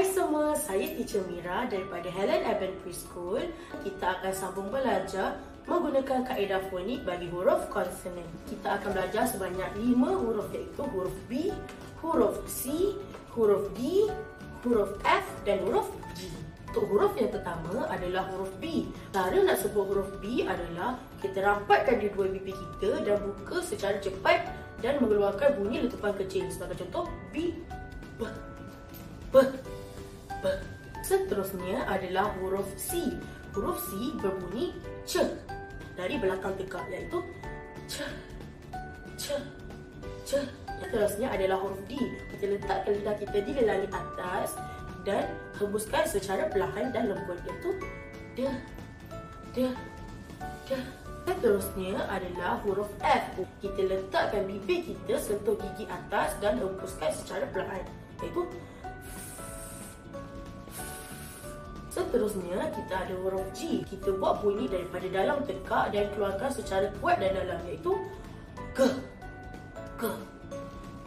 Hai semua, saya Teacher Mira daripada Helen Eben Preschool. Kita akan sambung belajar menggunakan kaedah fonik bagi huruf konsonan. Kita akan belajar sebanyak 5 huruf, iaitu huruf B, huruf C, huruf D, huruf F dan huruf G. Untuk huruf yang pertama adalah huruf B. Cara nak sebut huruf B adalah kita rapatkan di dua bibir kita dan buka secara cepat dan mengeluarkan bunyi letupan kecil. Sebagai contoh, B, B, B, B. Seterusnya adalah huruf C. Huruf C berbunyi C dari belakang tekak, iaitu C, C, C. Seterusnya adalah huruf D. Kita letakkan lidah kita di langit atas dan hembuskan secara perlahan dan lembut, iaitu D, D, D. Seterusnya adalah huruf F. Kita letakkan bibir kita sentuh gigi atas dan hembuskan secara perlahan, iaitu. Seterusnya kita ada huruf G. Kita buat bunyi daripada dalam tekak dan keluarkan secara kuat dan dalam, iaitu G, G,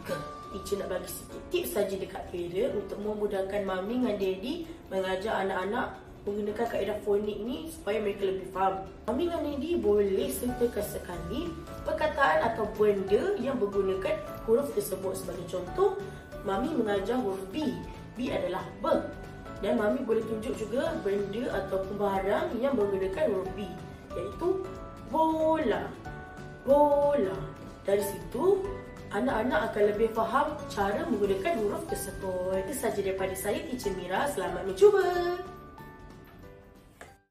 G. Teacher nak bagi sikit tips saja dekat kerja untuk memudahkan mami dan daddy mengajar anak-anak menggunakan kaedah fonik ni supaya mereka lebih faham. Mami dan daddy boleh sertakan sekali perkataan atau benda yang menggunakan huruf tersebut. Sebagai contoh, mami mengajar huruf B. B adalah B. Dan mami boleh tunjuk juga benda ataupun barang yang menggunakan huruf B, iaitu bola, bola. Dari situ, anak-anak akan lebih faham cara menggunakan huruf tersebut. Itu sahaja daripada saya, Teacher Mira. Selamat mencuba.